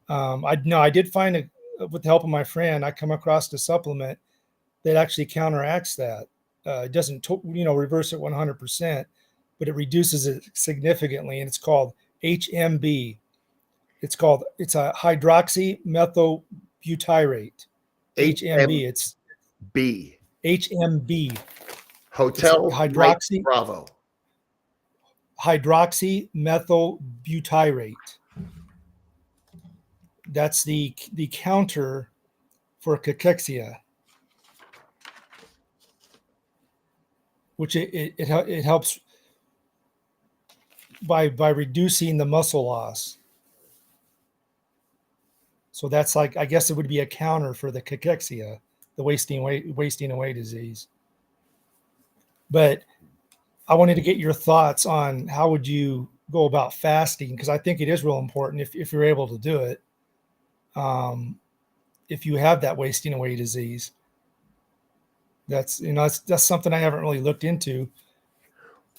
I did find with the help of my friend, I come across a supplement that actually counteracts that. It doesn't reverse it 100%, but it reduces it significantly, and it's called HMB. It's a hydroxymethylbutyrate. HMB. It's B. HMB. Hotel hydroxy Bravo. Hydroxymethylbutyrate. That's the counter for cachexia, which it helps by reducing the muscle loss. So that's like, I guess it would be a counter for the cachexia, the wasting away disease. But I wanted to get your thoughts on how would you go about fasting, because I think it is real important if you're able to do it. If you have that wasting away disease, that's something I haven't really looked into.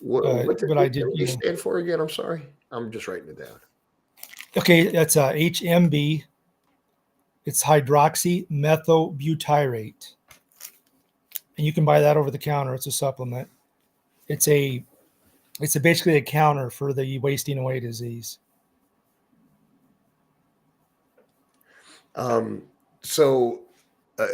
But I did. What did you stand for again? I'm sorry. I'm just writing it down. Okay, that's HMB. It's hydroxymethylbutyrate, and you can buy that over the counter. It's a supplement. It's basically a counter for the wasting away disease. So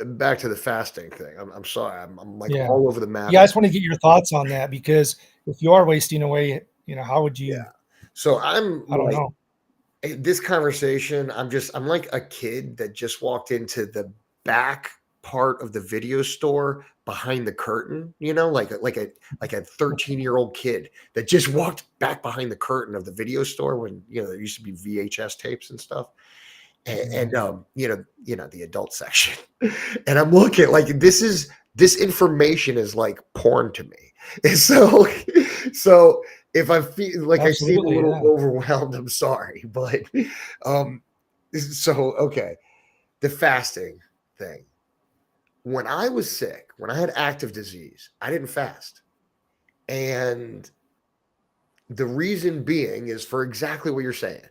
back to the fasting thing. I'm sorry. I'm like all over the map. Yeah, I just want to get your thoughts on that, because if you are wasting away, how would you? Yeah. So I don't know. this conversation, I'm like a kid that just walked into the back part of the video store behind the curtain, like a 13-year-old kid that just walked back behind the curtain of the video store when, there used to be VHS tapes and stuff. And the adult section. And I'm looking like this information is like porn to me. And so if I feel like I seem a Absolutely, little yeah. overwhelmed, I'm sorry. But um so okay, the fasting thing. When I was sick, when I had active disease, I didn't fast. And the reason being is for exactly what you're saying.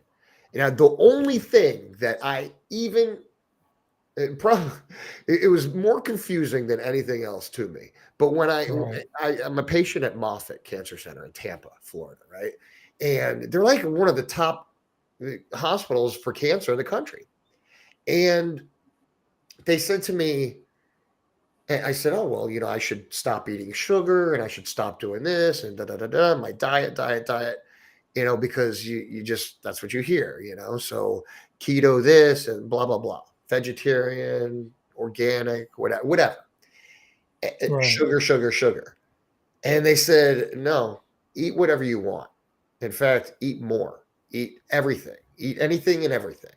The only thing that I even probably it was more confusing than anything else to me. But when Right. I'm a patient at Moffitt Cancer Center in Tampa, Florida, right? And they're like one of the top hospitals for cancer in the country. And they said to me, and I said, "Oh well, I should stop eating sugar and I should stop doing this and da da da da. My diet, because you just that's what you hear, So keto this and blah blah blah, vegetarian, organic, whatever. Right. Sugar, sugar, sugar." And they said, "No, eat whatever you want. In fact, eat more. Eat everything. Eat anything and everything."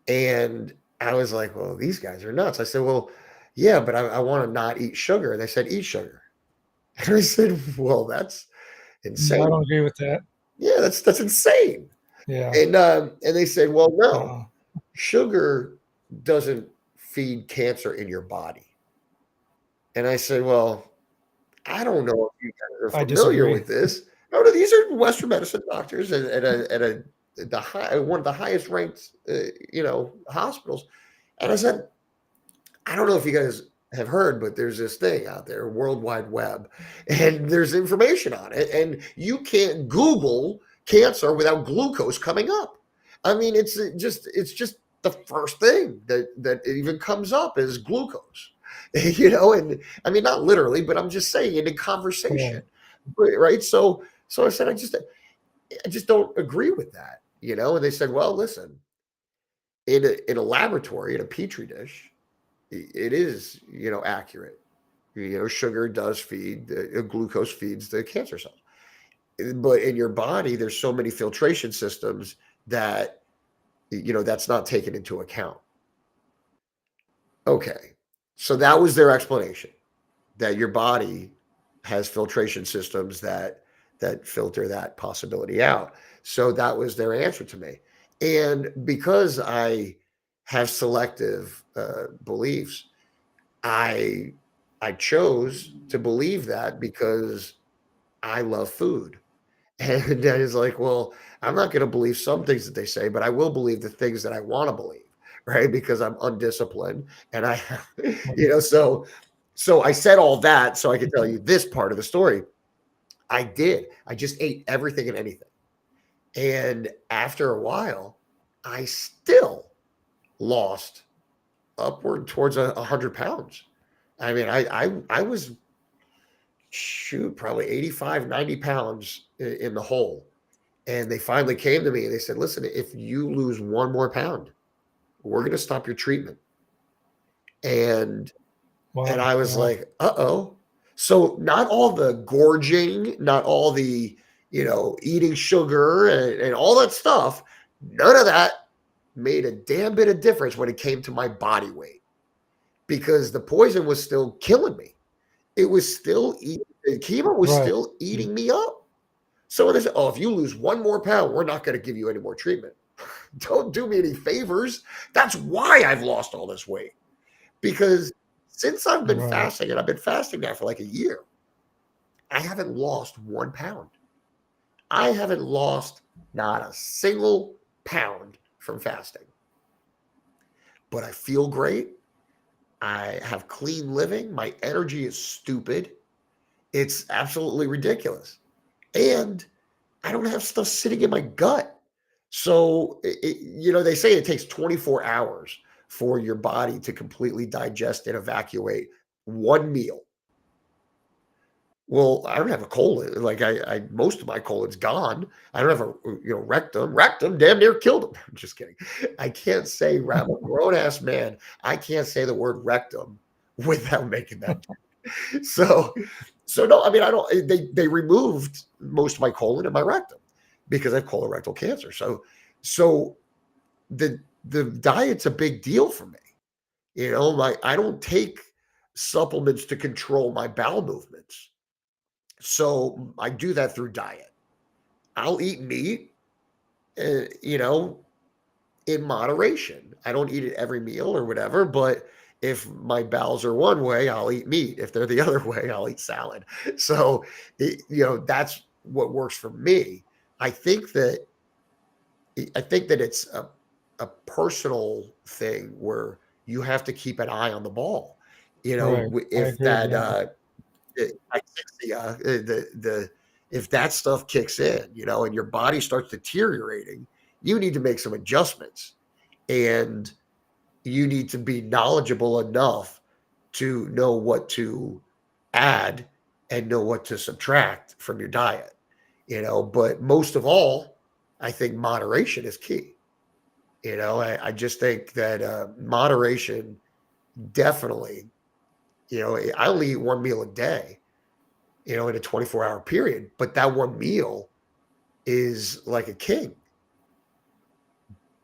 And I was like, "Well, these guys are nuts." I said, "Well, yeah, but I want to not eat sugar." And they said, "Eat sugar." And I said, "Well, that's No, I insane. don't agree with that. Yeah, that's insane." Yeah. And they said, "Well, no, Uh, sugar doesn't feed cancer in your body." And I said, "Well, I don't know if you guys I are familiar disagree. with this. No, no, these are Western medicine doctors at one of the highest ranked, hospitals." And I said, "I don't know if you guys have heard, but there's this thing out there, World Wide Web, and there's information on it, and you can't Google cancer without glucose coming up. I mean, it's just the first thing that even comes up is glucose, and I mean not literally, but I'm just saying in conversation, Right. right? So I said I just don't agree with that, And they said, well, listen, in a laboratory in a petri dish it is, accurate. Sugar does feed glucose feeds the cancer cells. But in your body, there's so many filtration systems that, that's not taken into account. Okay. So that was their explanation that your body has filtration systems that filter that possibility out. So that was their answer to me. And because I have selective beliefs, I I chose to believe that because I love food. And I was like, well, I'm not going to believe some things that they say, but I will believe the things that I want to believe, right? Because I'm undisciplined and I, so I said all that so I could tell you this part of the story. I did. I just ate everything and anything. And after a while, I still lost upward towards 100 pounds. I mean, I was shoot probably 85, 90 pounds in the hole. And they finally came to me and they said, listen, if you lose one more pound, we're going to stop your treatment. And and Wow. I was Yeah. like, uh-oh. So not all the gorging, not all the, eating sugar and all that stuff, none of that made a damn bit of difference when it came to my body weight because the poison was still killing me. It was still eating, the chemo was Right. still eating me up. So when they said, "Oh, if you lose one more pound, we're not going to give you any more treatment." Don't do me any favors. That's why I've lost all this weight because since I've been Right. fasting, and I've been fasting now for like a year, I haven't lost 1 pound. I haven't lost not a single pound from fasting, but I feel great. I have clean living. My energy is stupid. It's absolutely ridiculous. And I don't have stuff sitting in my gut. So, they say it takes 24 hours for your body to completely digest and evacuate one meal. Well, I don't have a colon. Like most of my colon's gone. I don't have a rectum. Rectum damn near killed him. I'm just kidding. I can't say I'm a grown ass man. I can't say the word rectum without making that. So, so no. I mean, I don't. They removed most of my colon and my rectum because I have colorectal cancer. So the diet's a big deal for me. I don't take supplements to control my bowel movements. So I do that through diet. I'll eat meat, uh, you know, in moderation. I don't eat it every meal or whatever, but if my bowels are one way, I'll eat meat. If they're the other way, I'll eat salad. So, that's what works for me. I think that I think that it's a personal thing where you have to keep an eye on the ball. Right. I If agree. that Yeah. the if that stuff kicks in, and your body starts deteriorating, you need to make some adjustments, and you need to be knowledgeable enough to know what to add and know what to subtract from your diet. But most of all, I think moderation is key. I just think that moderation definitely. I only eat one meal a day, in a 24-hour period, but that one meal is like a king.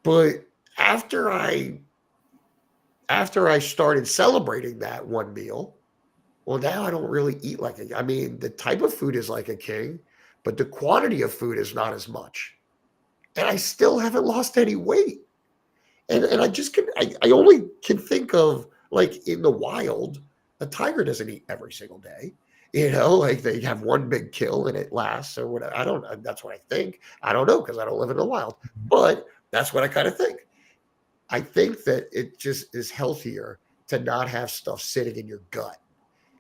But after I after I started celebrating that one meal, well, now I don't really eat like a I mean, the type of food is like a king, but the quantity of food is not as much. And I still haven't lost any weight. And I only can think of, like, in the wild, a tiger doesn't eat every single day. Like they have one big kill and it lasts or whatever. I don't know. That's what I think. I don't know because I don't live in the wild, but that's what I kind of think. I think that it just is healthier to not have stuff sitting in your gut.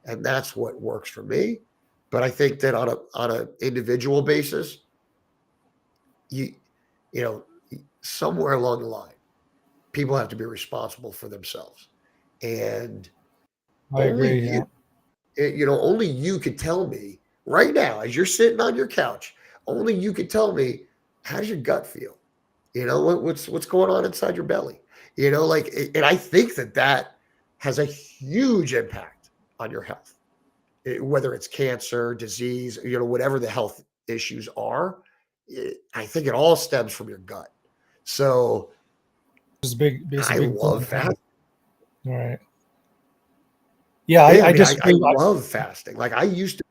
And that's what works for me. But I think that on a individual basis, you you know, somewhere along the line, people have to be responsible for themselves. And I only agree. you, Yeah. only you could tell me right now, as you're sitting on your couch, only you could tell me, how does your gut feel? What's going on inside your belly? And I think that has a huge impact on your health. Whether it's cancer, disease, whatever the health issues are, I think it all stems from your gut. So It's big. It's a I big love thing. fasting. All right. Yeah. Yeah, I I mean, I disagree. love fasting. Like I used to.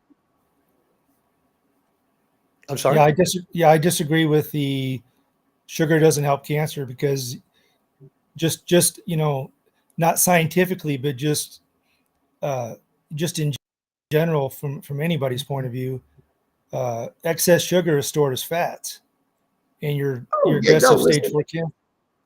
I'm sorry. I disagree with the sugar doesn't help cancer because just not scientifically, but uh, just in general, from anybody's point of view, excess sugar is stored as fats, and Oh your yeah, no, aggressive stage listen. 4 cancer.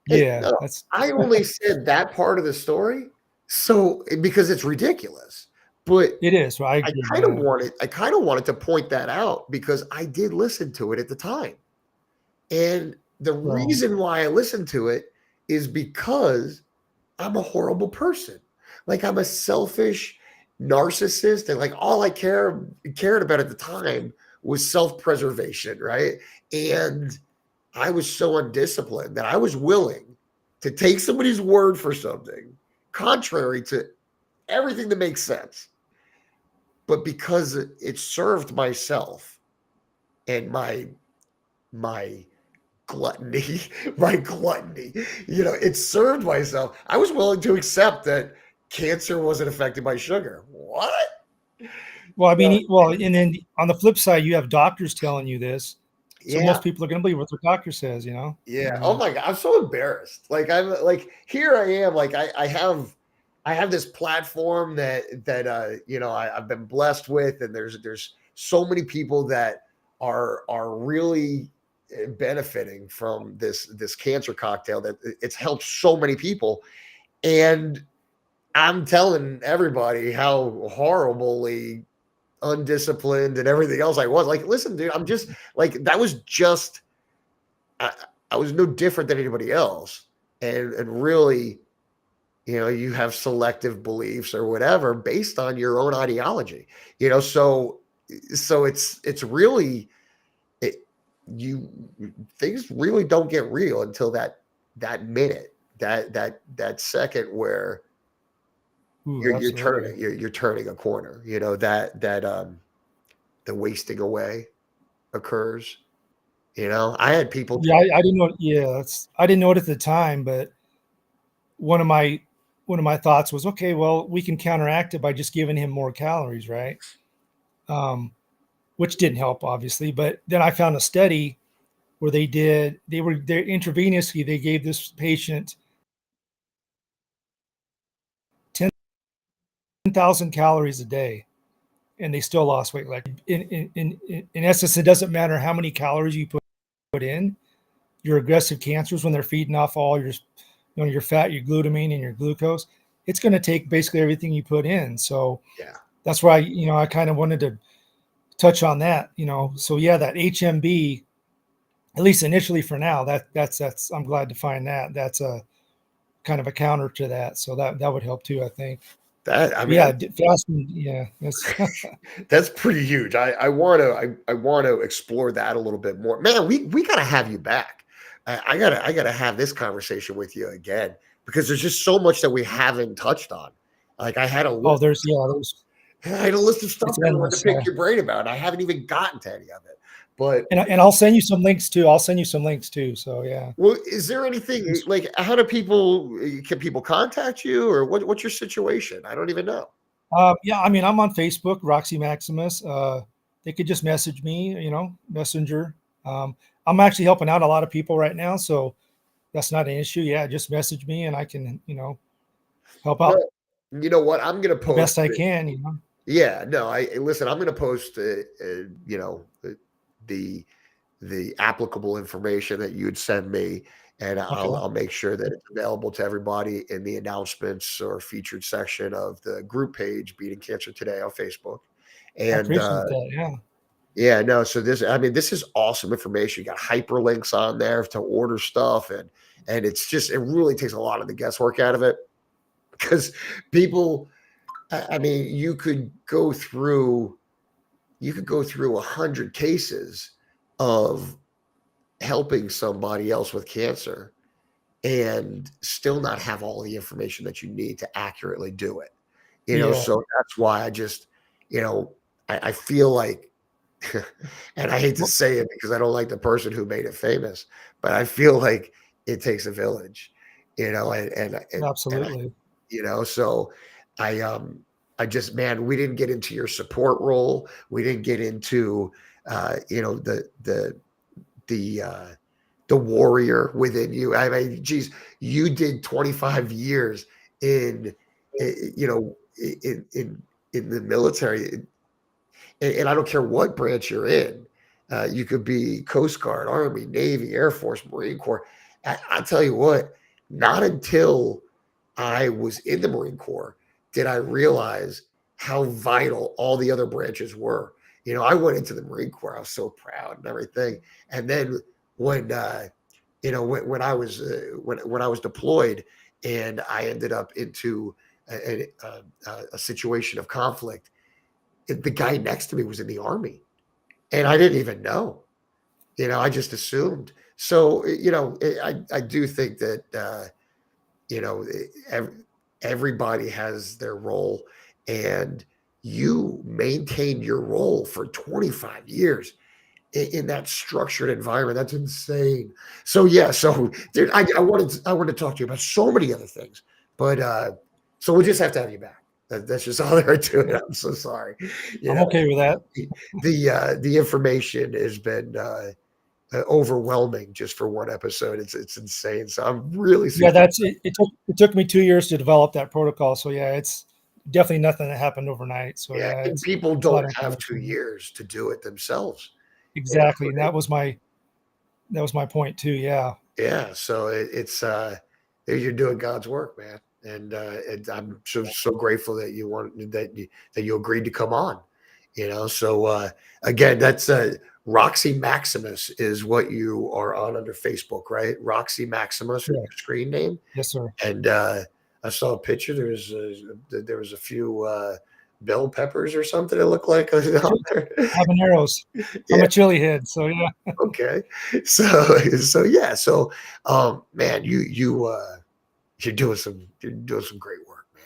Hey, Yeah, no, that's I only said that part of the story, so because it's ridiculous. But it is. I I agree. kind of Yeah. wanted, I kind of wanted to point that out because I did listen to it at the time. And the So reason why I listened to it is because I'm a horrible person. Like I'm a selfish narcissist, and like all I cared about at the time was self-preservation, right? And I was so undisciplined that I was willing to take somebody's word for something contrary to everything that makes sense. But because it served myself and my gluttony, my gluttony. It served myself. I was willing to accept that cancer wasn't affected by sugar. What? well, I mean, So, and then on the flip side, you have doctors telling you this, so yeah, most people are going to believe what their doctor says. I yeah. Oh mean, my god, I'm so embarrassed. Like I'm like here I am. Like I have this platform that I've been blessed with, and there's so many people that are really benefiting from this cancer cocktail that it's helped so many people. And I'm telling everybody how horribly undisciplined and everything else I was. Like, listen, dude, I'm just like that was just I, I was no different than anybody else. And really, you have selective beliefs or whatever based on your own ideology. So so it's really it, you things really don't get real until that minute, that second where Ooh, absolutely. you're turning a corner. You know that the wasting away occurs. You know, I had people. Yeah, I didn't know. Yeah, I didn't know it at the time, but one of my one of my thoughts was, okay, well, we can counteract it by just giving him more calories, right? Um, which didn't help, obviously. But then I found a study where they were there intravenously. They gave this patient 10,000 calories a day, and they still lost weight. Like in essence, it doesn't matter how many calories you put in. Your aggressive cancers, when they're feeding off all your fat, your glutamine, and your glucose, it's going to take basically everything you put in. So Yeah, that's why I kind of wanted to touch on that. So yeah, that HMB, at least initially for now, that's I'm glad to find that that's a kind of a counter to that. So that would help too, I think. that I But mean yeah, fasting, yeah, that's that's pretty huge. I want to I want to explore that a little bit more. Man, we got to have you back. I gotta have this conversation with you again because there's just so much that we haven't touched on. Like oh, there's I had a list of stuff it's that I wanted to endless. pick your brain about. And I haven't even gotten to any of it. But And I'll send you some links too. I'll send you some links too. So yeah. well, is there anything like how do people can people contact you or what's your situation? I don't even know. Yeah, I mean, I'm on Facebook, Roxy Maximus. They could just message me, Messenger. I'm actually helping out a lot of people right now, so that's not an issue. Yeah, just message me and I can, help out Well, you know what? I'm gonna the post best I it. can. Yeah, no, I listen. I'm gonna post, you know, the the applicable information that you'd send me, and Okay, I'll make sure that it's available to everybody in the announcements or featured section of the group page, Beating Cancer Today on Facebook. I And appreciate that. Yeah, yeah, no, so this, I mean, this is awesome information. You got hyperlinks on there to order stuff, and it's just it really takes a lot of the guesswork out of it because people, I mean, you could go through 100 cases of helping somebody else with cancer and still not have all the information that you need to accurately do it. yeah, So that's why I just, I feel like, and I hate to well, say it because I don't like the person who made it famous, but I feel like it takes a village, and absolutely. so I, I just, man, we didn't get into your support role. We didn't get into, the, the warrior within you. I mean, geez, you did 25 years in, in the military, and I don't care what branch you're in. You could be Coast Guard, Army, Navy, Air Force, Marine Corps. I tell you what, not until I was in the Marine Corps did I realize how vital all the other branches were. I went into the Marine Corps. I was so proud and everything. And then when when I was when I was deployed and I ended up into a situation of conflict, the guy next to me was in the army, and I didn't even know. I just assumed. So I do think that you know ev- everybody has their role, and you maintained your role for 25 years in that structured environment. That's insane. So yeah, so dude, I wanted to talk to you about so many other things, but so we'll just have to have you back. That's just all there to it. I'm so sorry. You I'm know, okay with that. the information has been overwhelming just for one episode. It's insane. So I'm really Yeah, super. that's it. It took me 2 years to develop that protocol. So yeah, it's definitely nothing that happened overnight. So Yeah, yeah, and it's people a lot don't of have 2 information. years to do it themselves. You know, Exactly, and that was my point too. Yeah, yeah, so it's you're doing God's work, man, and I'm so grateful that you agreed to come on. So again, that's Roxy Maximus is what you are on under Facebook, right? Roxy Maximus is correct. your screen name, Yes, sir. and I saw a picture. There was a few bell peppers or something. It looked like on there. habaneros. I'm Yeah. a chili head, so yeah, Okay. So yeah. So man, you're doing some great work, man.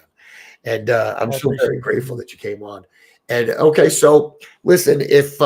And I'm I so appreciate very it. grateful that you came on. And okay, so listen, if